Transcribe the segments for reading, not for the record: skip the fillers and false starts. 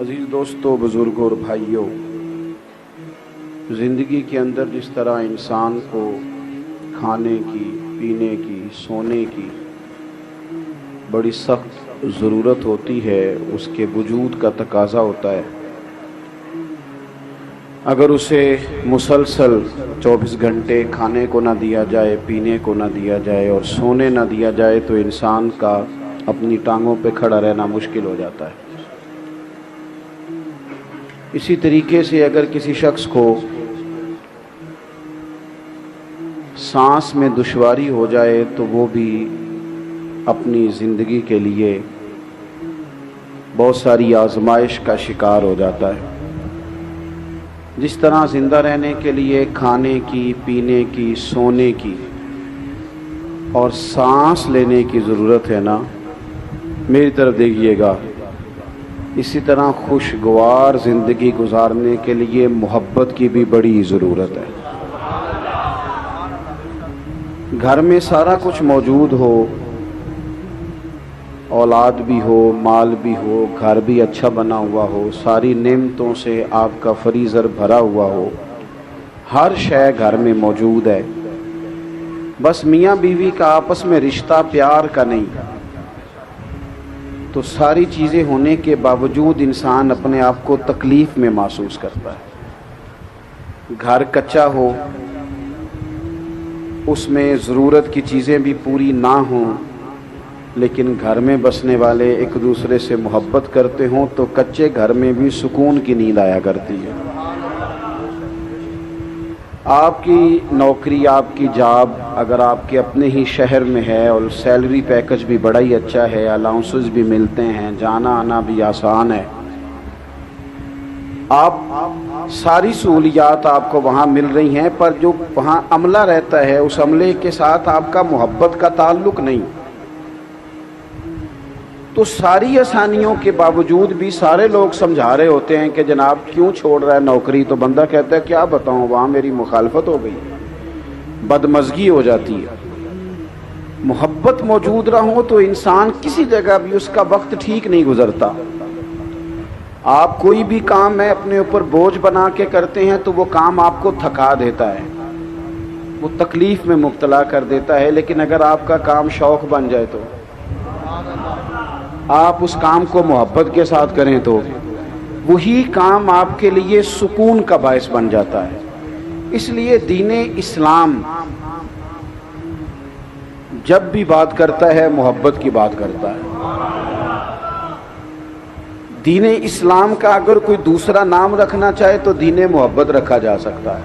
عزیز دوستو، بزرگوں اور بھائیوں، زندگی کے اندر جس طرح انسان کو کھانے کی، پینے کی، سونے کی بڑی سخت ضرورت ہوتی ہے، اس کے وجود کا تقاضا ہوتا ہے۔ اگر اسے مسلسل 24 گھنٹے کھانے کو نہ دیا جائے، پینے کو نہ دیا جائے اور سونے نہ دیا جائے تو انسان کا اپنی ٹانگوں پہ کھڑا رہنا مشکل ہو جاتا ہے۔ اسی طریقے سے اگر کسی شخص کو سانس میں دشواری ہو جائے تو وہ بھی اپنی زندگی کے لیے بہت ساری آزمائش کا شکار ہو جاتا ہے۔ جس طرح زندہ رہنے کے لیے کھانے کی، پینے کی، سونے کی اور سانس لینے کی ضرورت ہے نا، میری طرف دیکھیے گا، اسی طرح خوشگوار زندگی گزارنے کے لیے محبت کی بھی بڑی ضرورت ہے۔ گھر میں سارا کچھ موجود ہو، اولاد بھی ہو، مال بھی ہو، گھر بھی اچھا بنا ہوا ہو، ساری نعمتوں سے آپ کا فریزر بھرا ہوا ہو، ہر شے گھر میں موجود ہے، بس میاں بیوی کا آپس میں رشتہ پیار کا نہیں، تو ساری چیزیں ہونے کے باوجود انسان اپنے آپ کو تکلیف میں محسوس کرتا ہے۔ گھر کچا ہو، اس میں ضرورت کی چیزیں بھی پوری نہ ہوں، لیکن گھر میں بسنے والے ایک دوسرے سے محبت کرتے ہوں تو کچے گھر میں بھی سکون کی نیند آیا کرتی ہے۔ آپ کی نوکری، آپ کی جاب اگر آپ کے اپنے ہی شہر میں ہے اور سیلری پیکج بھی بڑا ہی اچھا ہے، الاؤنسز بھی ملتے ہیں، جانا آنا بھی آسان ہے، آپ ساری سہولیات آپ کو وہاں مل رہی ہیں، پر جو وہاں عملہ رہتا ہے اس عملے کے ساتھ آپ کا محبت کا تعلق نہیں، تو ساری آسانیوں کے باوجود بھی سارے لوگ سمجھا رہے ہوتے ہیں کہ جناب کیوں چھوڑ رہا ہے نوکری، تو بندہ کہتا ہے کیا بتاؤں، وہاں میری مخالفت ہو گئی، بدمزگی ہو جاتی ہے۔ محبت موجود نہ ہو تو انسان کسی جگہ بھی اس کا وقت ٹھیک نہیں گزرتا۔ آپ کوئی بھی کام ہے اپنے اوپر بوجھ بنا کے کرتے ہیں تو وہ کام آپ کو تھکا دیتا ہے، وہ تکلیف میں مبتلا کر دیتا ہے، لیکن اگر آپ کا کام شوق بن جائے تو آپ اس کام کو محبت کے ساتھ کریں تو وہی کام آپ کے لیے سکون کا باعث بن جاتا ہے۔ اس لیے دین اسلام جب بھی بات کرتا ہے محبت کی بات کرتا ہے۔ دین اسلام کا اگر کوئی دوسرا نام رکھنا چاہے تو دین محبت رکھا جا سکتا ہے۔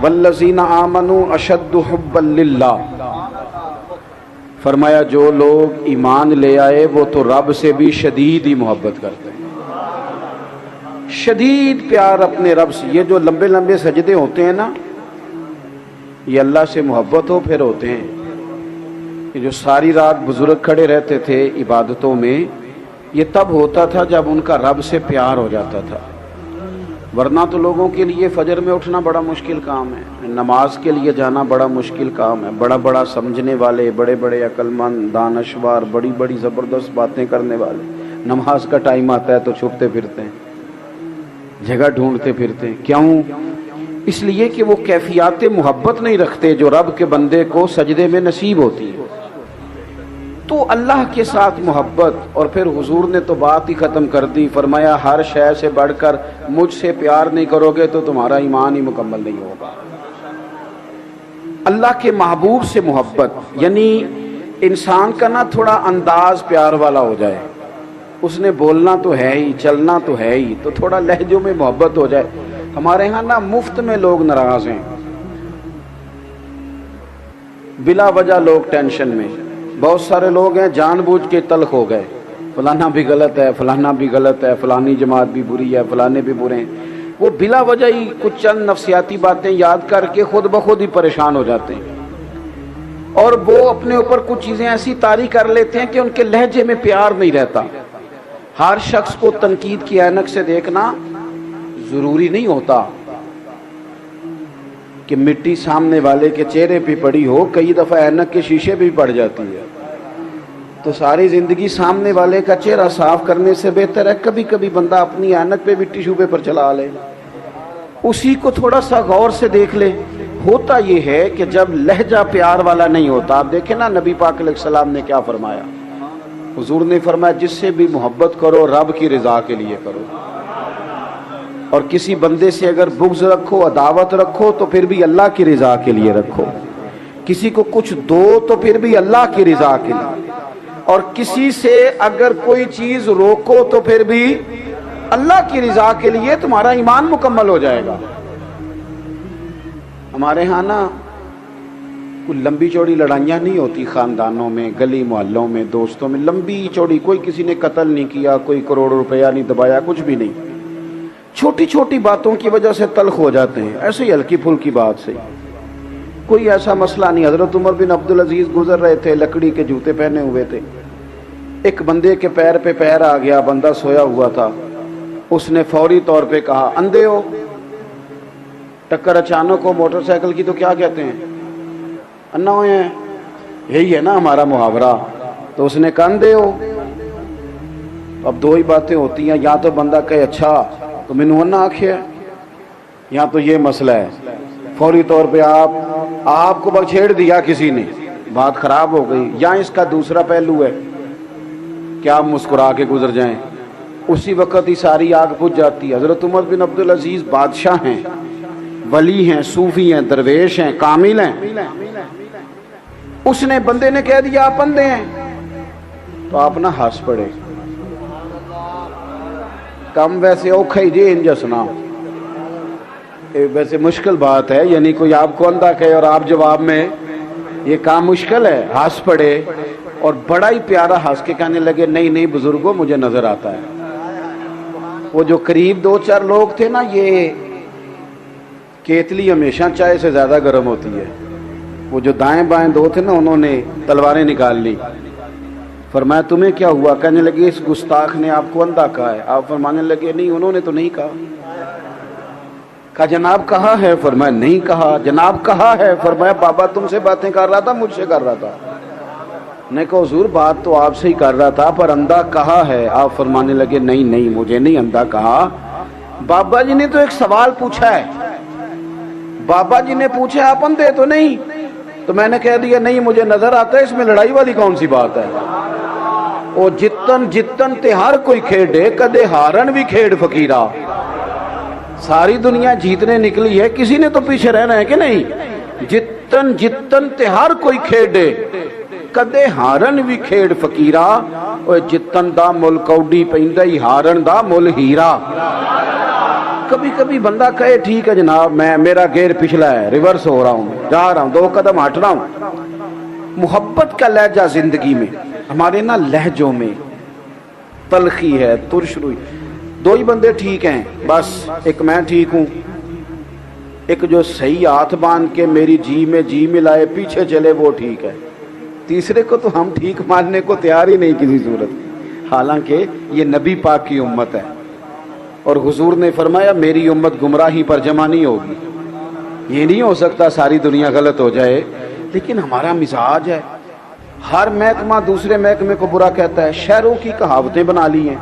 والذین آمنوا اشد حبا للہ، فرمایا جو لوگ ایمان لے آئے وہ تو رب سے بھی شدید ہی محبت کرتے ہیں، شدید پیار اپنے رب سے۔ یہ جو لمبے لمبے سجدے ہوتے ہیں نا، یہ اللہ سے محبت ہو پھر ہوتے ہیں۔ یہ جو ساری رات بزرگ کھڑے رہتے تھے عبادتوں میں، یہ تب ہوتا تھا جب ان کا رب سے پیار ہو جاتا تھا، ورنہ تو لوگوں کے لیے فجر میں اٹھنا بڑا مشکل کام ہے، نماز کے لیے جانا بڑا مشکل کام ہے، بڑا بڑا سمجھنے والے، بڑے بڑے عقل مند، دانشور، بڑی بڑی زبردست باتیں کرنے والے، نماز کا ٹائم آتا ہے تو چھپتے پھرتے ہیں، جگہ ڈھونڈتے پھرتے ہیں۔ کیوں؟ اس لیے کہ وہ کیفیات محبت نہیں رکھتے جو رب کے بندے کو سجدے میں نصیب ہوتی ہے۔ تو اللہ کے ساتھ محبت، اور پھر حضور نے تو بات ہی ختم کر دی، فرمایا ہر شے سے بڑھ کر مجھ سے پیار نہیں کرو گے تو تمہارا ایمان ہی مکمل نہیں ہوگا۔ اللہ کے محبوب سے محبت یعنی انسان کا نا تھوڑا انداز پیار والا ہو جائے، اس نے بولنا تو ہے ہی، چلنا تو ہے ہی، تو تھوڑا لہجوں میں محبت ہو جائے۔ ہمارے ہاں نا مفت میں لوگ ناراض ہیں، بلا وجہ لوگ ٹینشن میں، بہت سارے لوگ ہیں جان بوجھ کے تلخ ہو گئے، فلانا بھی غلط ہے، فلانا بھی غلط ہے، فلانی جماعت بھی بری ہے، فلانے بھی برے ہیں، وہ بلا وجہ ہی کچھ چند نفسیاتی باتیں یاد کر کے خود بخود ہی پریشان ہو جاتے ہیں، اور وہ اپنے اوپر کچھ چیزیں ایسی طاری کر لیتے ہیں کہ ان کے لہجے میں پیار نہیں رہتا۔ ہر شخص کو تنقید کی عینک سے دیکھنا ضروری نہیں ہوتا کہ مٹی سامنے والے کے چہرے پہ پڑی ہو، کئی دفعہ عینک کے شیشے بھی پڑ جاتی ہے۔ تو ساری زندگی سامنے والے کا چہرہ صاف کرنے سے بہتر ہے کبھی کبھی بندہ اپنی اینک پہ بھی ٹیشو پیپر چلا لے، اسی کو تھوڑا سا غور سے دیکھ لے۔ ہوتا یہ ہے کہ جب لہجہ پیار والا نہیں ہوتا، آپ دیکھیں نا نبی پاک علیہ السلام نے کیا فرمایا، حضور نے فرمایا جس سے بھی محبت کرو رب کی رضا کے لیے کرو، اور کسی بندے سے اگر بغض رکھو، عداوت رکھو تو پھر بھی اللہ کی رضا کے لیے رکھو، کسی کو کچھ دو تو پھر بھی اللہ کی رضا کے لیے، اور کسی سے اگر کوئی چیز روکو تو پھر بھی اللہ کی رضا کے لیے، تمہارا ایمان مکمل ہو جائے گا۔ ہمارے ہاں نا کوئی لمبی چوڑی لڑائیاں نہیں ہوتی خاندانوں میں، گلی محلوں میں، دوستوں میں، لمبی چوڑی، کوئی کسی نے قتل نہیں کیا، کوئی کروڑ روپیہ نہیں دبایا، کچھ بھی نہیں، چھوٹی چھوٹی باتوں کی وجہ سے تلخ ہو جاتے ہیں، ایسے ہی ہلکی پھلکی بات سے، کوئی ایسا مسئلہ نہیں۔ حضرت عمر بن عبدالعزیز گزر رہے تھے، لکڑی کے جوتے پہنے ہوئے تھے، ایک بندے کے پیر پہ پیر آ گیا، بندہ سویا ہوا تھا، اس نے فوری طور پہ کہا اندھے ہو؟ ٹکر اچانک ہو موٹر سائیکل کی تو کیا کہتے ہیں؟ انا ہوئے ہیں، یہی ہے نا ہمارا محاورہ۔ تو اس نے کہا اندھے ہو؟ اب دو ہی باتیں ہوتی ہیں، یا تو بندہ کہے اچھا تو مینوں انا آکھیا، یا تو یہ مسئلہ ہے، فوری طور پہ آپ کو بچھیڑ دیا کسی نے، بات خراب ہو گئی، یا اس کا دوسرا پہلو ہے کہ آپ مسکرا کے گزر جائیں، اسی وقت ہی ساری آگ بجھ جاتی ہے۔ حضرت عمر بن عبدالعزیز بادشاہ ہیں، ولی ہیں، صوفی ہیں، درویش ہیں، کامل ہیں، اس نے بندے نے کہہ دیا آپ اندھے ہیں، تو آپ نہ ہنس پڑے، کم ویسے اوکھا ہی جی انجسنا، ویسے مشکل بات ہے، یعنی کوئی آپ کو اندھا کہے اور آپ جواب میں، یہ کام مشکل ہے، ہنس پڑے، اور بڑا ہی پیارا ہنس کے کہنے لگے نہیں نہیں بزرگوں مجھے نظر آتا ہے۔ وہ جو قریب دو چار لوگ تھے نا، یہ کیتلی ہمیشہ چائے سے زیادہ گرم ہوتی ہے، وہ جو دائیں بائیں دو تھے نا انہوں نے تلواریں نکال لی، فرمایا تمہیں کیا ہوا؟ کہنے لگے اس گستاخ نے آپ کو اندھا کہا ہے۔ آپ فرمانے لگے نہیں انہوں نے تو نہیں کہا۔ کہا جناب کہا ہے؟ فرمایا نہیں کہا۔ جناب کہا ہے؟ فرمایا بابا تم سے باتیں کر رہا تھا، مجھ سے کر رہا تھا۔ نے کہا حضور بات تو آپ سے ہی کر رہا تھا پر اندھا کہا ہے۔ آپ فرمانے لگے نہیں نہیں مجھے نہیں اندھا کہا، بابا جی نے تو ایک سوال پوچھا ہے، بابا جی نے پوچھا آپ اندھے تو نہیں، تو میں نے کہہ دیا نہیں مجھے نظر آتا ہے، اس میں لڑائی والی کون سی بات ہے؟ او جتن جتن تے ہر کوئی کھیڑے، کدے ہارن بھی کھیڑ فقیرہ۔ ساری دنیا جیتنے نکلی ہے، کسی نے تو پیچھے رہنا ہے کہ نہیں؟ جتن جتن تے ہر کوئی کھیڑے، کدے ہارن بھی کھیڑ فقیرہ، اوے جتن دا مل کوڈی پیندا ہی ہارن دا مل ہیرا۔ کبھی کبھی بندہ کہے ٹھیک ہے جناب میں میرا گیئر پچھلا ہے، ریورس ہو رہا ہوں، جا رہا ہوں، 2 قدم ہٹ رہا ہوں۔ محبت کا لہجہ زندگی میں، ہمارے نا لہجوں میں تلخی ہے، ترش روئی۔ 2 ہی بندے ٹھیک ہیں بس، ایک میں ٹھیک ہوں، ایک جو صحیح ہاتھ باندھ کے میری جی میں جی ملائے پیچھے چلے وہ ٹھیک ہے، تیسرے کو تو ہم ٹھیک ماننے کو تیار ہی نہیں کسی صورت، حالانکہ یہ نبی پاک کی امت ہے، اور حضور نے فرمایا میری امت گمراہی پر جمع نہیں ہوگی۔ یہ نہیں ہو سکتا ساری دنیا غلط ہو جائے، لیکن ہمارا مزاج ہے، ہر محکمہ دوسرے محکمے کو برا کہتا ہے، شہروں کی کہاوتیں بنا لی ہیں،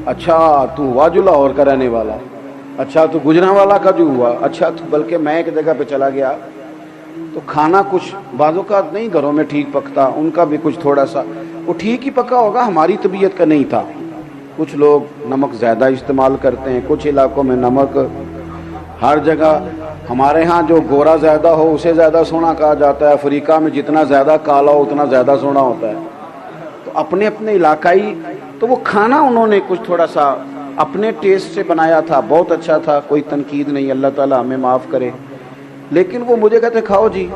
اچھا تو ہوا جو لاہور کا رہنے والا، اچھا تو گجرانوالا کا جو ہوا، اچھا تو بلکہ میں ایک جگہ پہ چلا گیا تو کھانا کچھ بعضوں کا نہیں گھروں میں ٹھیک پکتا، ان کا بھی کچھ تھوڑا سا وہ ٹھیک ہی پکا ہوگا، ہماری طبیعت کا نہیں تھا۔ کچھ لوگ نمک زیادہ استعمال کرتے ہیں، کچھ علاقوں میں نمک ہر جگہ، ہمارے ہاں جو گورا زیادہ ہو اسے زیادہ سونا کہا جاتا ہے، افریقہ میں جتنا زیادہ کالا ہو اتنا زیادہ سونا ہوتا ہے۔ تو اپنے اپنے علاقائی، تو وہ کھانا انہوں نے کچھ تھوڑا سا اپنے ٹیسٹ سے بنایا تھا، بہت اچھا تھا، کوئی تنقید نہیں، اللہ تعالیٰ ہمیں معاف کرے، لیکن وہ مجھے کہتے کھاؤ جی،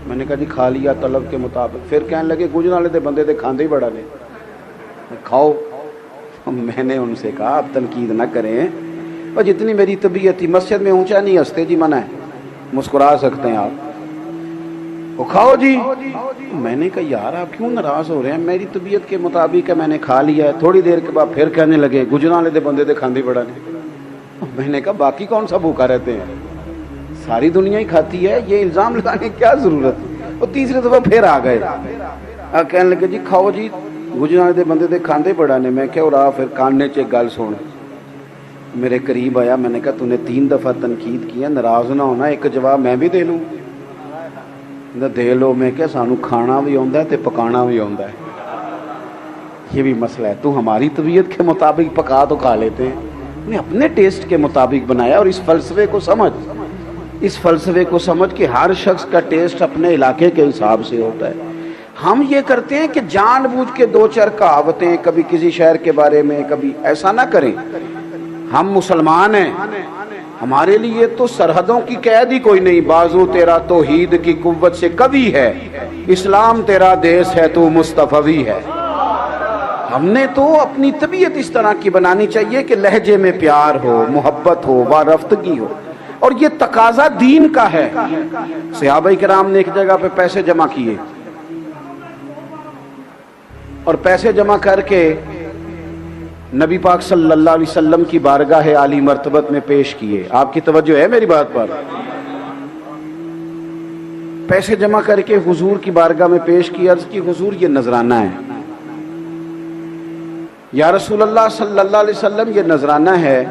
میں نے کہا جی کھا لیا طلب کے مطابق، پھر کہنے لگے گجرانوالے دے بندے دے کھاندے ہی بڑا نے، کھاؤ۔ میں نے ان سے کہا آپ تنقید نہ کریں، اور جتنی میری طبیعت تھی، مسجد میں اونچا نہیں ہنستے جی، منع ہے، مسکرا سکتے ہیں آپ، وہ کھاؤ جی۔ میں نے کہا یار آپ کیوں ناراض ہو رہے ہیں، میری طبیعت کے مطابق ہے، میں نے کھا لیا ہے۔ تھوڑی دیر کے بعد پھر کہنے لگے گجرانوالے دے بندے دے کھاندے بڑا نے۔ میں نے کہا باقی کون سا بھوکا رہتے ہیں، ساری دنیا ہی کھاتی ہے، یہ الزام لگانے کیا ضرورت۔ اور تیسری دفعہ پھر آ گئے، کہنے لگے جی کھاؤ جی گجرانے دے بندے دے کھاندے بڑا نے. میں کہا اور آ پھر کاننے چ گل سن. میرے قریب آیا, میں نے کہا تو نے 3 دفعہ تنقید کی ہے, ناراض نہ ہونا, ایک جواب میں بھی دے لوں. دے لو. میں کہا سانو کھانا بھی آتا ہے تے پکانا بھی آتا ہے, یہ بھی مسئلہ ہے. تو ہماری طبیعت کے مطابق پکا تو کھا لیتے ہیں, نے اپنے ٹیسٹ کے مطابق بنایا. اور اس فلسفے کو سمجھ کہ ہر شخص کا ٹیسٹ اپنے علاقے کے حساب سے ہوتا ہے. ہم یہ کرتے ہیں کہ جان بوجھ کے 2-4 کہاوتیں کبھی کسی شہر کے بارے میں, کبھی ایسا نہ کریں. ہم مسلمان ہیں, ہمارے لیے تو سرحدوں کی قید ہی کوئی نہیں. بازو تیرا توحید کی قوت سے کبھی ہے, اسلام تیرا دیس ہے تو مصطفی ہے. ہم نے تو اپنی طبیعت اس طرح کی بنانی چاہیے کہ لہجے میں پیار ہو, محبت ہو, وارفتگی ہو. اور یہ تقاضا دین کا ہے. صحابہ کرام نے ایک جگہ پہ پیسے جمع کیے اور پیسے جمع کر کے نبی پاک صلی اللہ علیہ وسلم کی بارگاہ عالی مرتبت میں پیش کیے. آپ کی توجہ ہے میری بات پر؟ پیسے جمع کر کے حضور کی بارگاہ میں پیش کی. عرض کی حضور یہ نذرانہ ہے. یا رسول اللہ صلی اللہ علیہ وسلم یہ نذرانہ ہے,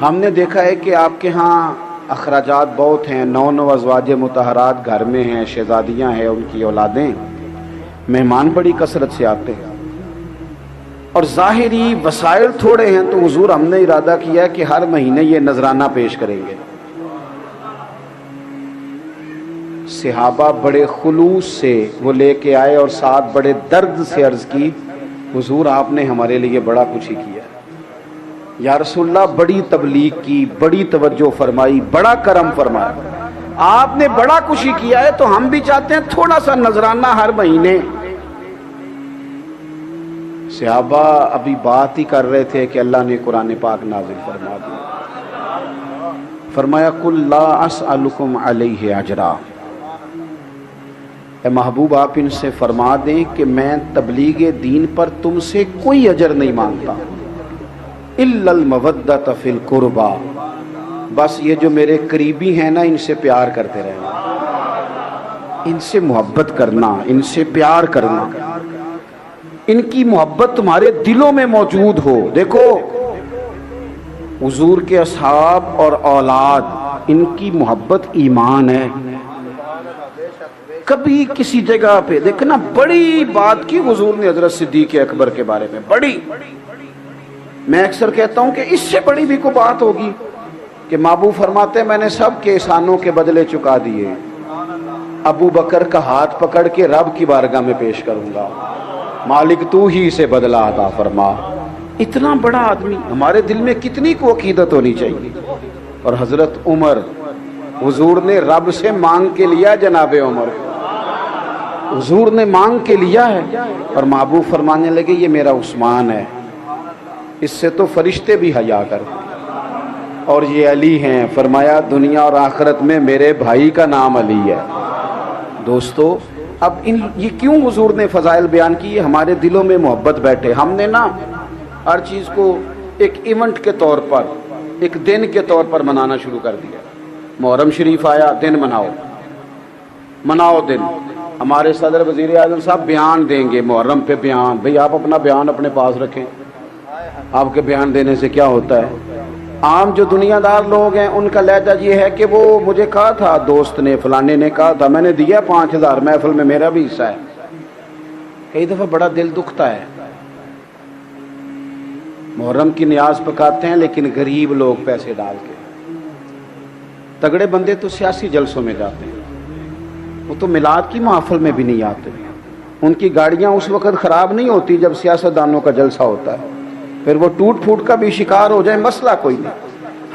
ہم نے دیکھا ہے کہ آپ کے ہاں اخراجات بہت ہیں, 9 ازواج مطہرات گھر میں ہیں, شہزادیاں ہیں, ان کی اولادیں, مہمان بڑی کثرت سے آتے ہیں اور ظاہری وسائل تھوڑے ہیں. تو حضور ہم نے ارادہ کیا کہ ہر مہینے یہ نذرانہ پیش کریں گے. صحابہ بڑے خلوص سے وہ لے کے آئے اور ساتھ بڑے درد سے عرض کی حضور آپ نے ہمارے لیے بڑا کچھ ہی کیا. یا رسول اللہ بڑی تبلیغ کی, بڑی توجہ فرمائی, بڑا کرم فرمایا, آپ نے بڑا کچھ ہی کیا ہے, تو ہم بھی چاہتے ہیں تھوڑا سا نذرانہ ہر مہینے. صحابہ ابھی بات ہی کر رہے تھے کہ اللہ نے قرآن پاک نازل فرما دیا. فرمایا قل لا اسألکم علیہ اجرا, اے محبوب آپ ان سے فرما دیں کہ میں تبلیغ دین پر تم سے کوئی اجر نہیں مانگتا, الا المودۃ فی القربى, بس یہ جو میرے قریبی ہیں نا ان سے پیار کرتے رہنا, ان سے محبت کرنا, ان سے پیار کرنا, ان کی محبت تمہارے دلوں میں موجود ہو. دیکھو حضور کے اصحاب اور اولاد, ان کی محبت ایمان ہے. کبھی کسی جگہ پہ دیکھنا بڑی بات کی حضور نے حضرت صدیق اکبر کے بارے میں, بڑی, میں اکثر کہتا ہوں کہ اس سے بڑی بھی کوئی بات ہوگی کہ محبوب فرماتے میں نے سب کے احسانوں کے بدلے چکا دیے, ابو بکر کا ہاتھ پکڑ کے رب کی بارگاہ میں پیش کروں گا, مالک تو ہی سے بدلہ عطا فرما. اتنا بڑا آدمی, ہمارے دل میں کتنی کو عقیدت ہونی چاہیے. اور حضرت عمر, حضور نے رب سے مانگ کے لیا, جناب عمر حضور نے مانگ کے لیا ہے, اور محبوب فرمانے لگے یہ میرا عثمان ہے, اس سے تو فرشتے بھی حیا کرتے, اور یہ علی ہیں. فرمایا دنیا اور آخرت میں میرے بھائی کا نام علی ہے. دوستو اب یہ کیوں حضور نے فضائل بیان کی؟ ہمارے دلوں میں محبت بیٹھے. ہم نے نا ہر چیز کو ایک ایونٹ کے طور پر, ایک دن کے طور پر منانا شروع کر دیا. محرم شریف آیا, دن مناؤ دن. ہمارے صدر وزیر اعظم صاحب بیان دیں گے محرم پہ بیان. بھئی آپ اپنا بیان اپنے پاس رکھیں, آپ کے بیان دینے سے کیا ہوتا ہے؟ عام جو دنیا دار لوگ ہیں ان کا لہجہ یہ ہے کہ وہ مجھے کہا تھا, دوست نے فلانے نے کہا تھا, میں نے دیا 5000 محفل میں, میرا بھی حصہ ہے. کئی دفعہ بڑا دل دکھتا ہے. محرم کی نیاز پکاتے ہیں لیکن غریب لوگ پیسے ڈال کے, تگڑے بندے تو سیاسی جلسوں میں جاتے ہیں, وہ تو میلاد کی محفل میں بھی نہیں آتے. ان کی گاڑیاں اس وقت خراب نہیں ہوتی جب سیاستدانوں کا جلسہ ہوتا ہے, پھر وہ ٹوٹ پھوٹ کا بھی شکار ہو جائے, مسئلہ کوئی نہیں.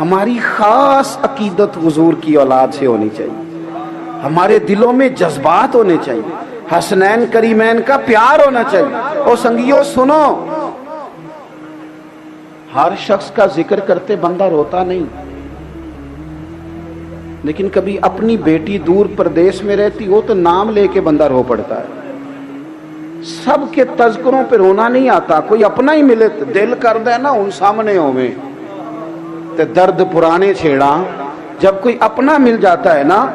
ہماری خاص عقیدت حضور کی اولاد سے ہونی چاہیے, ہمارے دلوں میں جذبات ہونے چاہیے, حسنین کریمین کا پیار ہونا چاہیے. اور سنگیو سنو, ہر شخص کا ذکر کرتے بندہ روتا نہیں, لیکن کبھی اپنی بیٹی دور پردیش میں رہتی ہو تو نام لے کے بندہ رو پڑتا ہے. سب کے تذکروں پہ رونا نہیں آتا, کوئی اپنا ہی ملے تو دل کر دے نا ان سامنے ہوئے تے درد پرانے چھیڑا. جب کوئی اپنا مل جاتا ہے نا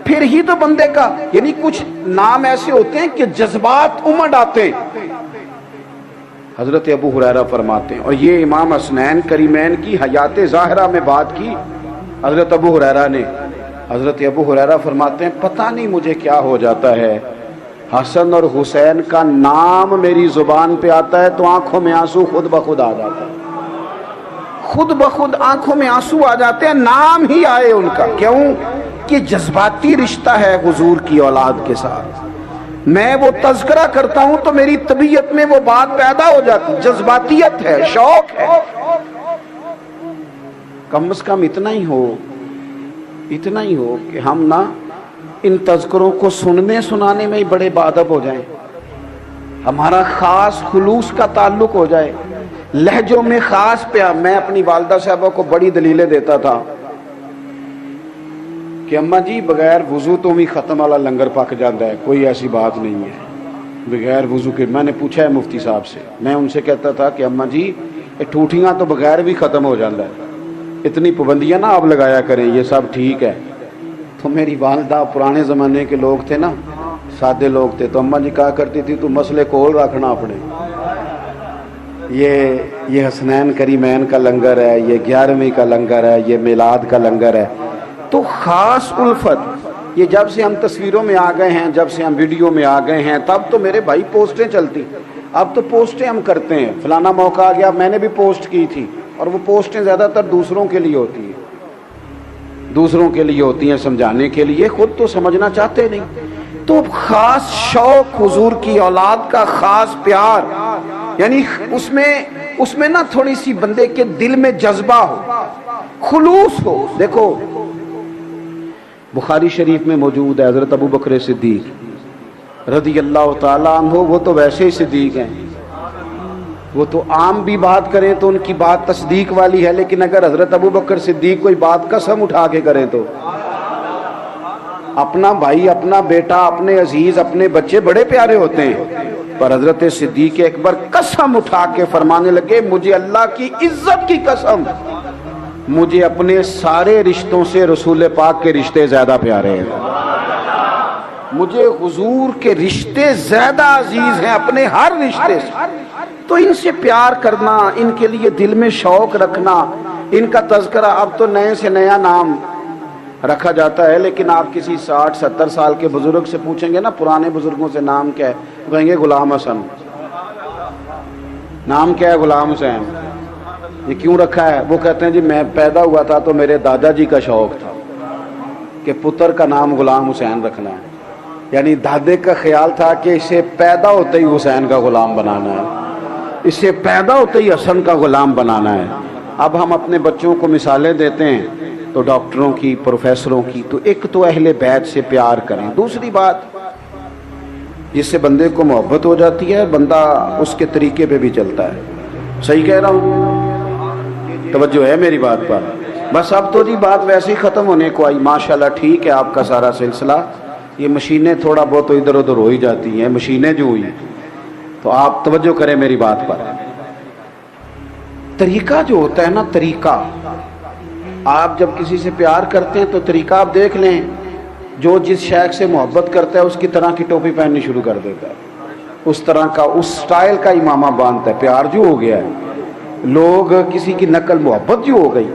پھر ہی تو بندے کا، یعنی کچھ نام ایسے ہوتے ہیں کہ جذبات امڈ آتے ہیں۔ حضرت ابو ہریرہ فرماتے ہیں، اور یہ امام حسنین کریمین کی حیات ظاہرہ میں بات کی حضرت ابو ہریرہ نے۔ حضرت ابو ہریرہ فرماتے ہیں پتہ نہیں مجھے کیا ہو جاتا ہے، حسن اور حسین کا نام میری زبان پہ آتا ہے تو آنکھوں میں آنسو خود بخود آ جاتا ہے، خود بخود آنکھوں میں آنسو آ جاتے ہیں، نام ہی آئے ان کا۔ کیوں کہ جذباتی رشتہ ہے حضور کی اولاد کے ساتھ۔ میں وہ تذکرہ کرتا ہوں تو میری طبیعت میں وہ بات پیدا ہو جاتی، جذباتیت ہے، شوق ہے۔ کم از کم اتنا ہی ہو کہ ہم نہ ان تذکروں کو سننے سنانے میں ہی بڑے باادب ہو جائیں، ہمارا خاص خلوص کا تعلق ہو جائے، لہجوں میں خاص پیار۔ میں اپنی والدہ صاحبہ کو بڑی دلیلیں دیتا تھا کہ اماں جی بغیر وضو تو بھی ختم والا لنگر پک جاتا ہے، کوئی ایسی بات نہیں ہے بغیر وضو کے۔ میں نے پوچھا ہے مفتی صاحب سے، میں ان سے کہتا تھا کہ اماں جی یہ ٹوٹیاں تو بغیر بھی ختم ہو جاتا ہے، اتنی پابندیاں نہ آپ لگایا کریں، یہ سب ٹھیک ہے۔ تو میری والدہ پرانے زمانے کے لوگ تھے نا، سادے لوگ تھے، تو اماں جی کہا کرتی تھی تو مسئلے کول رکھنا اپنے، یہ حسنین کریمین کا لنگر ہے، یہ 11ویں کا لنگر ہے، یہ میلاد کا لنگر ہے۔ تو خاص الفت یہ جب سے ہم تصویروں میں آ گئے ہیں، جب سے ہم ویڈیو میں آ گئے ہیں، تب تو میرے بھائی پوسٹیں چلتی، اب تو پوسٹیں ہم کرتے ہیں، فلانا موقع آ گیا میں نے بھی پوسٹ کی تھی، اور وہ پوسٹیں زیادہ تر دوسروں کے لیے ہوتی ہیں، دوسروں کے لیے ہوتی ہیں سمجھانے کے لیے، خود تو سمجھنا چاہتے نہیں۔ تو خاص شوق حضور کی اولاد کا، خاص پیار، یعنی اس میں نا تھوڑی سی بندے کے دل میں جذبہ ہو، خلوص ہو۔ دیکھو بخاری شریف میں موجود ہے حضرت ابو بکر صدیق رضی اللہ تعالیٰ عنہ، وہ تو ویسے ہی صدیق ہیں، وہ تو عام بھی بات کریں تو ان کی بات تصدیق والی ہے، لیکن اگر حضرت ابو بکر صدیق کوئی بات قسم اٹھا کے کریں تو اپنا بھائی، اپنا بیٹا، اپنے عزیز، اپنے بچے بڑے پیارے ہوتے ہیں، پر حضرت صدیق اکبر قسم اٹھا کے فرمانے لگے مجھے اللہ کی عزت کی قسم، مجھے اپنے سارے رشتوں سے رسول پاک کے رشتے زیادہ پیارے ہیں، مجھے حضور کے رشتے زیادہ عزیز ہیں اپنے ہر رشتے سے۔ تو ان سے پیار کرنا، ان کے لیے دل میں شوق رکھنا، ان کا تذکرہ، اب تو نئے سے نیا نام رکھا جاتا ہے، لیکن آپ کسی 60-70 سال کے بزرگ سے پوچھیں گے نا پرانے بزرگوں سے نام کیا ہے، کہیں گے غلام حسن۔ نام کیا ہے؟ غلام حسین۔ یہ کیوں رکھا ہے؟ وہ کہتے ہیں جی میں پیدا ہوا تھا تو میرے دادا جی کا شوق تھا کہ پتر کا نام غلام حسین رکھنا ہے، یعنی دادے کا خیال تھا کہ اسے پیدا ہوتے ہی حسین کا غلام بنانا ہے، اسے پیدا ہوتے ہی حسن کا غلام بنانا ہے۔ اب ہم اپنے بچوں کو مثالیں دیتے ہیں تو ڈاکٹروں کی، پروفیسروں کی، تو ایک تو اہل بیت سے پیار کریں، دوسری بات جس سے بندے کو محبت ہو جاتی ہے، بندہ اس کے طریقے پہ بھی چلتا ہے۔ صحیح کہہ رہا ہوں؟ توجہ ہے میری بات پر؟ بس اب تو جی بات ویسے ہی ختم ہونے کو آئی، ماشاءاللہ ٹھیک ہے آپ کا سارا سلسلہ، یہ مشینیں تھوڑا بہت تو ادھر ادھر ہو ہی جاتی ہیں، مشینیں جو ہوئی، تو آپ توجہ کریں میری بات پر۔ طریقہ جو ہوتا ہے نا، طریقہ، آپ جب کسی سے پیار کرتے ہیں تو طریقہ آپ دیکھ لیں، جو جس شیخ سے محبت کرتا ہے اس کی طرح کی ٹوپی پہننی شروع کر دیتا ہے، اس طرح کا، اس سٹائل کا امامہ باندھتا ہے، پیار جو ہو گیا ہے، لوگ کسی کی نقل محبت جو ہو گئی۔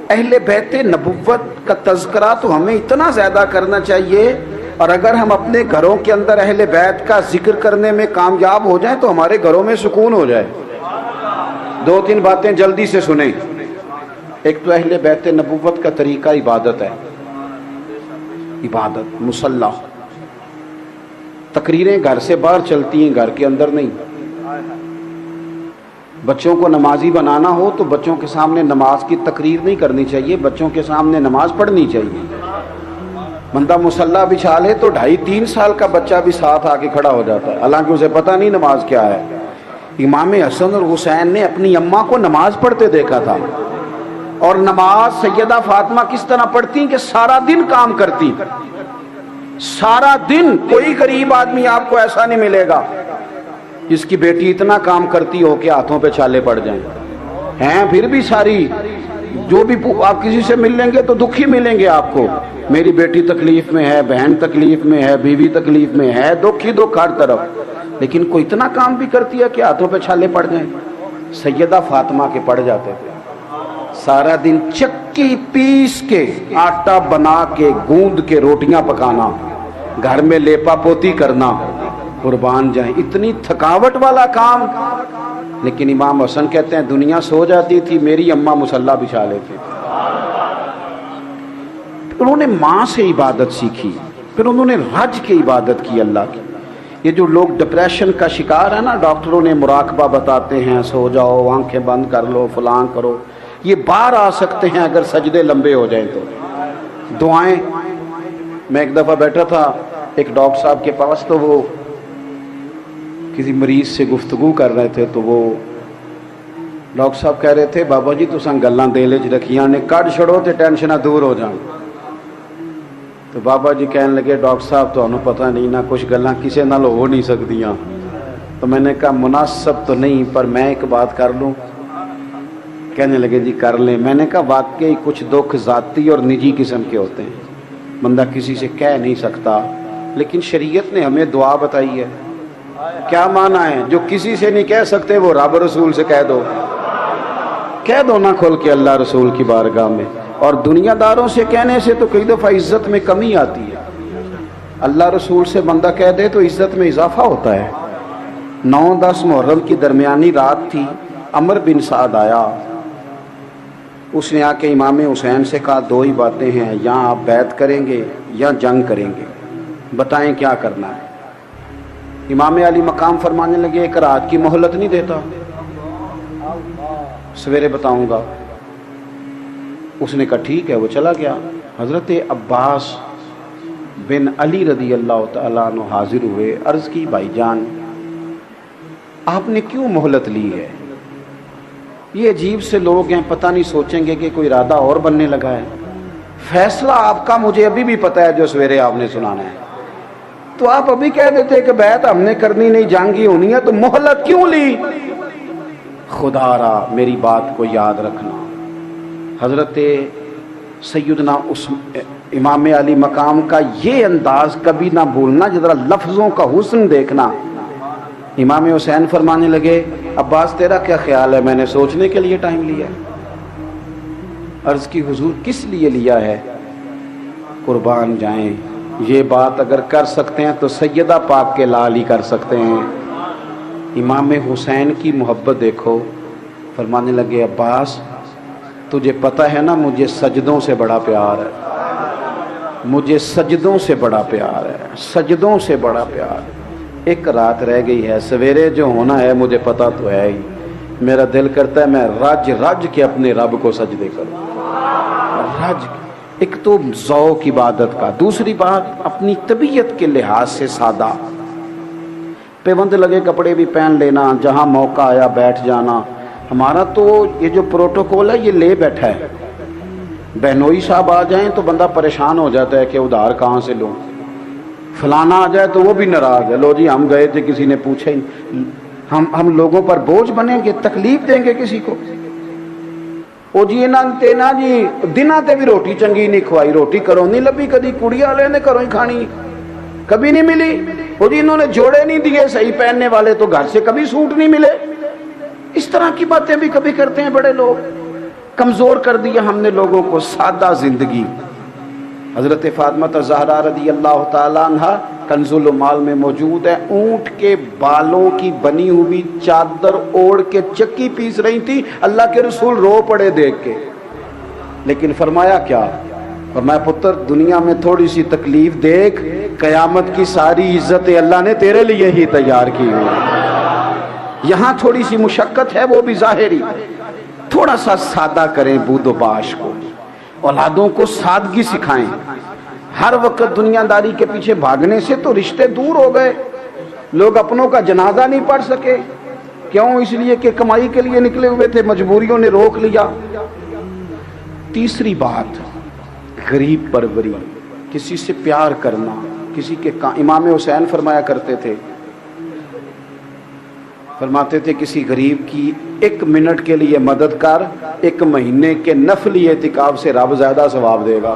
اہل بیت نبوت کا تذکرہ تو ہمیں اتنا زیادہ کرنا چاہیے، اور اگر ہم اپنے گھروں کے اندر اہل بیت کا ذکر کرنے میں کامیاب ہو جائیں تو ہمارے گھروں میں سکون ہو جائے۔ 2-3 باتیں جلدی سے سنیں۔ ایک تو اہل بیت نبوت کا طریقہ عبادت ہے، عبادت، مصلی، تقریریں گھر سے باہر چلتی ہیں، گھر کے اندر نہیں۔ بچوں کو نمازی بنانا ہو تو بچوں کے سامنے نماز کی تقریر نہیں کرنی چاہیے، بچوں کے سامنے نماز پڑھنی چاہیے۔ بندہ مصلی بچھا لے تو 2.5-3 سال کا بچہ بھی ساتھ آ کے کھڑا ہو جاتا ہے، حالانکہ اسے پتہ نہیں نماز کیا ہے۔ امام حسن اور حسین نے اپنی اماں کو نماز پڑھتے دیکھا تھا، اور نماز سیدہ فاطمہ کس طرح پڑھتی کہ سارا دن کام کرتی، سارا دن۔ کوئی غریب آدمی آپ کو ایسا نہیں ملے گا جس کی بیٹی اتنا کام کرتی ہو کہ ہاتھوں پہ چھالے پڑ جائیں، ہیں پھر بھی ساری، جو بھی آپ کسی سے مل لیں گے تو دکھی ملیں گے آپ کو۔ میری بیٹی تکلیف میں ہے, بہن تکلیف میں ہے, بیوی تکلیف میں ہے, دکھ ہی دکھ ہر طرف, لیکن کوئی اتنا کام بھی کرتی ہے کہ ہاتھوں پہ چھالے پڑ جائیں. سیدہ فاطمہ کے پڑ جاتے تھے. سارا دن چکی پیس کے, آٹا بنا کے, گوند کے روٹیاں پکانا, گھر میں لیپا پوتی کرنا, قربان جائیں اتنی تھکاوٹ والا کام. لیکن امام حسن کہتے ہیں دنیا سو جاتی تھی, میری اماں مصلی بچھا لیتی تھی. انہوں نے ماں سے عبادت سیکھی, پھر انہوں نے رج کے عبادت کی اللہ کی. یہ جو لوگ ڈپریشن کا شکار ہے نا, ڈاکٹروں نے مراقبہ بتاتے ہیں, سو جاؤ, آنکھیں بند کر لو, فلاں کرو, یہ باہر آ سکتے ہیں اگر سجدے لمبے ہو جائیں تو. دعائیں, میں ایک دفعہ بیٹھا تھا ایک ڈاکٹر صاحب کے پاس, تو وہ کسی مریض سے گفتگو کر رہے تھے, تو وہ ڈاکٹر صاحب کہہ رہے تھے بابا جی تساں گلاں دل وچ رکھیاں نے, کڈ چھڑو تے ٹینشناں دور ہو جان. تو بابا جی کہنے لگے ڈاکٹر صاحب تمہیں پتہ نہیں نا, کچھ گلاں کسے نال ہو نہیں سکدیاں. تو میں نے کہا مناسب تو نہیں, پر میں ایک بات کر لوں. کہنے لگے جی کر لیں. میں نے کہا واقعی کچھ دکھ ذاتی اور نجی قسم کے ہوتے ہیں, بندہ کسی سے کہہ نہیں سکتا, لیکن شریعت نے ہمیں دعا بتائی ہے. کیا معنی ہے؟ جو کسی سے نہیں کہہ سکتے وہ رب رسول سے کہہ دو نا کھول کے اللہ رسول کی بارگاہ میں. اور دنیا داروں سے کہنے سے تو کئی دفعہ عزت میں کمی آتی ہے, اللہ رسول سے بندہ کہہ دے تو عزت میں اضافہ ہوتا ہے. 9-10 محرم کی درمیانی رات تھی, عمر بن سعد آیا, اس نے آ کے امام حسین سے کہا دو ہی باتیں ہیں, یا آپ بیعت کریں گے یا جنگ کریں گے, بتائیں کیا کرنا ہے. امام علی مقام فرمانے لگے ایک رات کی مہلت نہیں دیتا, سویرے بتاؤں گا. اس نے کہا ٹھیک ہے, وہ چلا گیا. حضرت عباس بن علی رضی اللہ تعالیٰ عنہ حاضر ہوئے, عرض کی بھائی جان آپ نے کیوں مہلت لی ہے؟ یہ عجیب سے لوگ ہیں, پتہ نہیں سوچیں گے کہ کوئی ارادہ اور بننے لگا ہے. فیصلہ آپ کا مجھے ابھی بھی پتہ ہے جو سویرے آپ نے سنانا ہے. تو آپ ابھی کہہ دیتے کہ بیعت ہم نے کرنی نہیں, جنگ ہی ہونی ہے, تو مہلت کیوں لی؟ خدا را میری بات کو یاد رکھنا. حضرت سیدنا امام علی مقام کا یہ انداز کبھی نہ بھولنا, ذرا لفظوں کا حسن دیکھنا. امام حسین فرمانے لگے عباس تیرا کیا خیال ہے؟ میں نے سوچنے کے لیے ٹائم لیا. عرض کی حضور کس لیے لیا ہے؟ قربان جائیں, یہ بات اگر کر سکتے ہیں تو سیدہ پاک کے لال ہی کر سکتے ہیں. امام حسین کی محبت دیکھو. فرمانے لگے عباس تجھے پتہ ہے نا مجھے سجدوں سے بڑا پیار ہے, مجھے سجدوں سے بڑا پیار ہے, سجدوں سے بڑا پیار. ایک رات رہ گئی ہے, سویرے جو ہونا ہے مجھے پتہ تو ہے ہی. میرا دل کرتا ہے میں رج رج کے اپنے رب کو سجدے کروں. رج, ایک تو ذوق عبادت کا, دوسری بات اپنی طبیعت کے لحاظ سے سادہ, پیوند لگے کپڑے بھی پہن لینا, جہاں موقع آیا بیٹھ جانا. ہمارا تو یہ جو پروٹوکول ہے یہ لے بیٹھا ہے. بہنوئی صاحب آ جائیں تو بندہ پریشان ہو جاتا ہے کہ ادھار کہاں سے لوں. فلانا آ جائے تو وہ بھی ناراض ہے, لو جی ہم گئے تھے کسی نے پوچھا ہی, ہم لوگوں پر بوجھ بنیں گے, تکلیف دیں گے کسی کو. او جی تینا جی دنوں تے بھی روٹی چنگی نہیں کھوائی, روٹی کرو نہیں لبھی کدی, کڑی والے نے کرو ہی کھانی کبھی نہیں ملی. او جی انہوں نے جوڑے نہیں دیے صحیح پہننے والے, تو گھر سے کبھی سوٹ نہیں ملے. اس طرح کی باتیں بھی کبھی کرتے ہیں بڑے لوگ. کمزور کر دیا ہم نے لوگوں کو, سادہ زندگی. حضرت فاطمہ زہرا رضی اللہ تعالیٰ عنہ کنز المال میں موجود ہے, اونٹ کے بالوں کی بنی ہوئی چادر اوڑھ کے چکی پیس رہی تھی. اللہ کے رسول رو پڑے دیکھ کے, لیکن فرمایا کیا؟ فرمایا پتر دنیا میں تھوڑی سی تکلیف دیکھ, قیامت کی ساری عزتیں اللہ نے تیرے لیے ہی تیار کی ہوئی. یہاں تھوڑی سی مشقت ہے, وہ بھی ظاہری. تھوڑا سا سادہ کریں بود و باش کو, اولادوں کو سادگی سکھائیں. ہر وقت دنیا داری کے پیچھے بھاگنے سے تو رشتے دور ہو گئے. لوگ اپنوں کا جنازہ نہیں پڑھ سکے. کیوں؟ اس لیے کہ کمائی کے لیے نکلے ہوئے تھے, مجبوریوں نے روک لیا. تیسری بات غریب پروری, کسی سے پیار کرنا, کسی کے امام حسین فرمایا کرتے تھے, فرماتے تھے کسی غریب کی 1 منٹ کے لیے مدد کر, 1 مہینے کے نفلی اعتکاف سے رب زیادہ ثواب دے گا.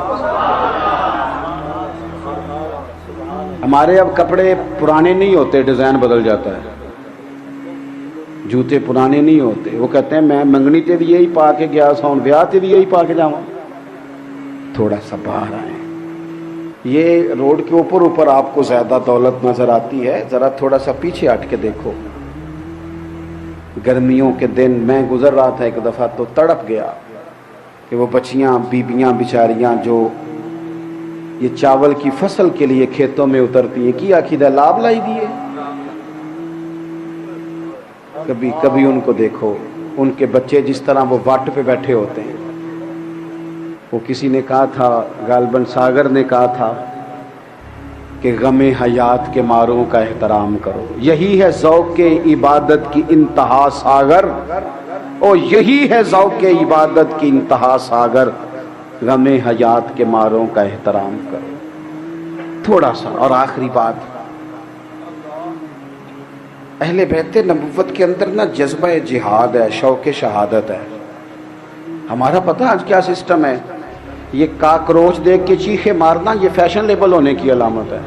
ہمارے اب کپڑے پرانے نہیں ہوتے، ڈیزائن بدل جاتا ہے، جوتے پرانے نہیں ہوتے. وہ کہتے ہیں میں منگنی تے بھی یہی پا کے گیا سا، بیاہ تے بھی یہی پا کے جاؤں. تھوڑا سا باہر آئیں. یہ روڈ کے اوپر آپ کو زیادہ دولت نظر آتی ہے، ذرا تھوڑا سا پیچھے ہٹ کے دیکھو. گرمیوں کے دن میں گزر رہا تھا ایک دفعہ تو تڑپ گیا کہ وہ بچیاں بیبیاں بیچاریاں جو یہ چاول کی فصل کے لیے کھیتوں میں اترتی ہیں، کی عقیدہ لاب لائی دیے. کبھی کبھی ان کو دیکھو، ان کے بچے جس طرح وہ واٹ پہ بیٹھے ہوتے ہیں. وہ کسی نے کہا تھا، غالباً ساگر نے کہا تھا کہ غم حیات کے ماروں کا احترام کرو، یہی ہے ذوق عبادت کی انتہا ساگر. او یہی ہے ذوق عبادت کی انتہا ساگر، غم حیات کے ماروں کا احترام کرو. تھوڑا سا. اور آخری بات، اہل بیت نبوت کے اندر نا جذبہ جہاد ہے، شوق شہادت ہے. ہمارا پتہ آج کیا سسٹم ہے؟ یہ کاکروچ دیکھ کے چیخے مارنا یہ فیشن لیبل ہونے کی علامت ہے.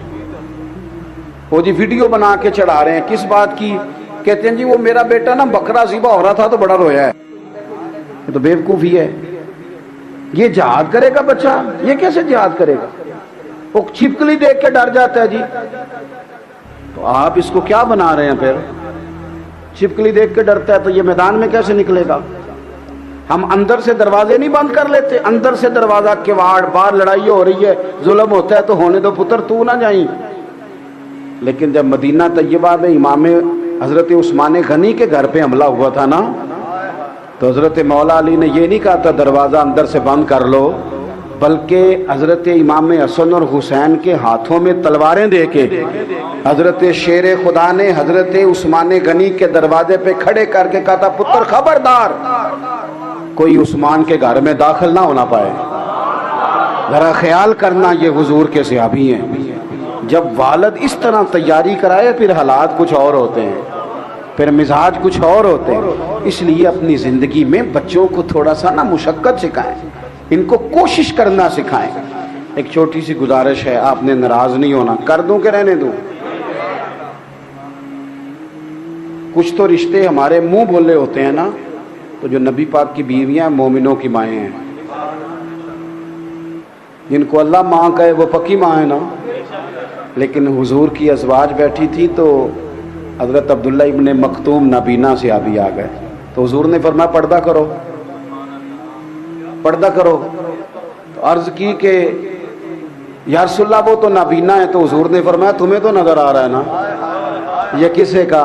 وہ جی ویڈیو بنا کے چڑھا رہے ہیں، کس بات کی؟ کہتے ہیں جی وہ میرا بیٹا نا بکرا ذبح ہو رہا تھا تو بڑا رویا ہے. یہ تو بیوقوفی ہے. یہ جہاد کرے گا بچہ؟ یہ کیسے جہاد کرے گا؟ وہ چھپکلی دیکھ کے ڈر جاتا ہے جی. تو آپ اس کو کیا بنا رہے ہیں پھر؟ چھپکلی دیکھ کے ڈرتا ہے تو یہ میدان میں کیسے نکلے گا؟ ہم اندر سے دروازے نہیں بند کر لیتے؟ اندر سے دروازہ کواڑ، باہر لڑائی ہو رہی ہے، ظلم ہوتا ہے تو ہونے دو پتر، تو نہ جائیں. لیکن جب مدینہ طیبہ میں امام حضرت عثمان غنی کے گھر پہ حملہ ہوا تھا نا، تو حضرت مولا علی نے یہ نہیں کہا تھا دروازہ اندر سے بند کر لو، بلکہ حضرت امام حسن اور حسین کے ہاتھوں میں تلواریں دے کے حضرت شیر خدا نے حضرت عثمان غنی کے دروازے پہ کھڑے کر کے کہا تھا پتر خبردار، کوئی عثمان کے گھر میں داخل نہ ہونا پائے. ذرا خیال کرنا، یہ حضور کے صحابی ہیں. جب والد اس طرح تیاری کرائے پھر حالات کچھ اور ہوتے ہیں، پھر مزاج کچھ اور ہوتے ہیں. اس لیے اپنی زندگی میں بچوں کو تھوڑا سا نا مشقت سکھائیں، ان کو کوشش کرنا سکھائیں. ایک چھوٹی سی گزارش ہے، آپ نے ناراض نہیں ہونا. کر دوں کہ رہنے دوں؟ کچھ تو رشتے ہمارے منہ بولے ہوتے ہیں نا، تو جو نبی پاک کی بیویاں مومنوں کی مائیں ہیں، جن کو اللہ ماں کہے وہ پکی ماں ہے نا. لیکن حضور کی ازواج بیٹھی تھی تو حضرت عبداللہ ابن مکتوم نابینا سے آبی آ گئے، تو حضور نے فرمایا پردہ کرو، پردہ کرو. تو عرض کی کہ یا رسول اللہ وہ تو نابینا ہے، تو حضور نے فرمایا تمہیں تو نظر آ رہا ہے نا. یہ کسے کا؟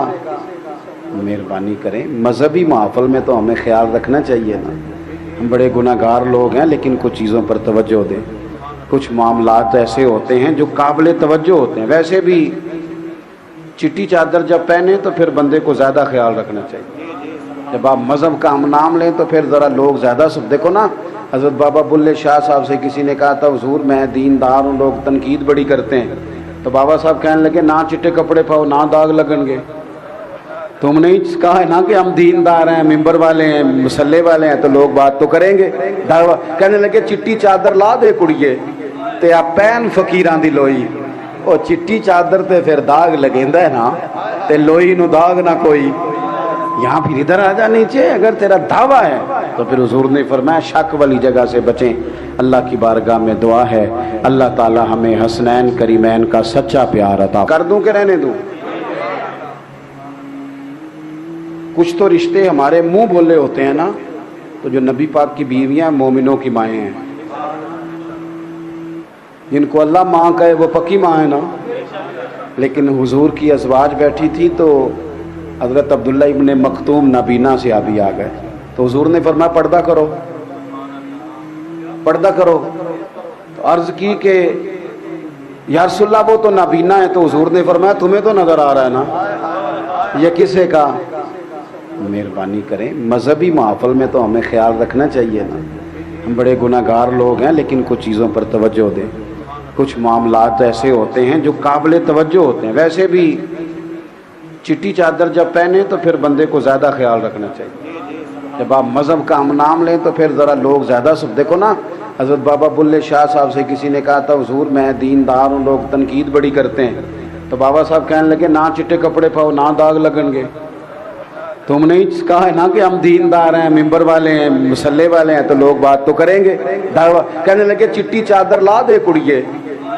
مہربانی کریں، مذہبی محافل میں تو ہمیں خیال رکھنا چاہیے نا. ہم بڑے گناہ گار لوگ ہیں، لیکن کچھ چیزوں پر توجہ دیں. کچھ معاملات ایسے ہوتے ہیں جو قابل توجہ ہوتے ہیں. ویسے بھی چٹی چادر جب پہنے تو پھر بندے کو زیادہ خیال رکھنا چاہیے. جب آپ مذہب کا ہم نام لیں تو پھر ذرا لوگ زیادہ سب دیکھو نا. حضرت بابا بلے شاہ صاحب سے کسی نے کہا تھا حضور میں دیندار ہوں، لوگ تنقید بڑی کرتے ہیں. تو بابا صاحب کہنے لگے نہ چٹے کپڑے پاؤ نہ داغ لگن گے. تم نے کہا ہے نا کہ ہم دیندار ہیں، ممبر والے ہیں، مسلح والے ہیں، تو لوگ بات تو کریں گے. کہنے لگے چٹی چادر لا دے کڑیے تے آپ پین فقیراں دی لوئی. او چٹی چادر تے پھر داغ لگیندا ہے نا، تے لوئی نو داغ نہ کوئی. یہاں پھر ادھر آ جا نیچے، اگر تیرا دعویٰ ہے تو پھر حضور نے فرمایا شک والی جگہ سے بچیں. اللہ کی بارگاہ میں دعا ہے اللہ تعالی ہمیں حسنین کریمین کا سچا پیار عطا کر دوں کہ رہنے دوں. کچھ تو رشتے ہمارے منہ بولے ہوتے ہیں نا، تو جو نبی پاک کی بیویاں مومنوں کی مائیں ہیں، جن کو اللہ ماں کہے وہ پکی ماں ہے نا. لیکن حضور کی ازواج بیٹھی تھی تو حضرت عبداللہ ابن مکتوم نابینا سے آبی آ گئے. تو حضور نے فرمایا پردہ کرو، پردہ کرو. تو عرض کی کہ یا رسول اللہ وہ تو نابینا ہے. تو حضور نے فرمایا تمہیں تو نظر آ رہا ہے نا. یہ کسے کا؟ مہربانی کریں، مذہبی محافل میں تو ہمیں خیال رکھنا چاہیے نا. ہم بڑے گناہ گار لوگ ہیں، لیکن کچھ چیزوں پر توجہ دیں. کچھ معاملات ایسے ہوتے ہیں جو قابل توجہ ہوتے ہیں. ویسے بھی چٹی چادر جب پہنے تو پھر بندے کو زیادہ خیال رکھنا چاہیے. جب آپ مذہب کا ہم نام لیں تو پھر ذرا لوگ زیادہ سب دیکھو نا. حضرت بابا بلے شاہ صاحب سے کسی نے کہا تھا حضور میں دیندار ہوں، لوگ تنقید بڑی کرتے ہیں، تو بابا صاحب کہنے لگے نہ چٹے کپڑے پاؤ نہ داغ لگن گے، تم نے کہا ہے نا کہ ہم دیندار ہیں، ممبر والے ہیں، مسلح والے ہیں، تو لوگ بات تو کریں گے۔ کہنے لگے چٹی چادر لا دے کڑیے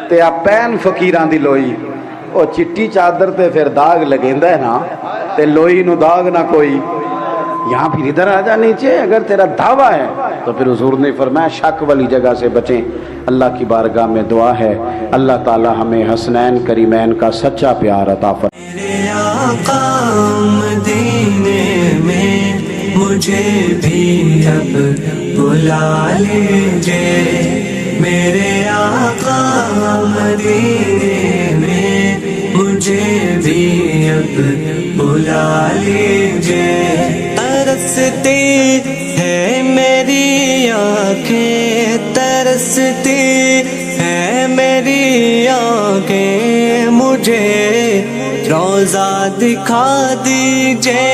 تے آپ پین فقیران دی لوئی، او چٹی چادر تے پھر داغ لگیندا ہے نا، تے لوئی نو داغ نہ کوئی۔ یہاں پھر ادھر آ جا نیچے، اگر تیرا دعویٰ ہے تو پھر حضور نے فرمایا شک والی جگہ سے بچیں۔ اللہ کی بارگاہ میں دعا ہے اللہ تعالی ہمیں حسنین کریمین کا سچا پیار عطا فرمائے۔ میرے آقا مدینے میں مجھے بھی اب بلا لیجے، میرے آقا مدینے میں مجھے بھی اب بلا لیجے۔ ترستی ہے میری آنکھیں، ترستی ہے میری آنکھیں، مجھے روضہ دکھا دیجے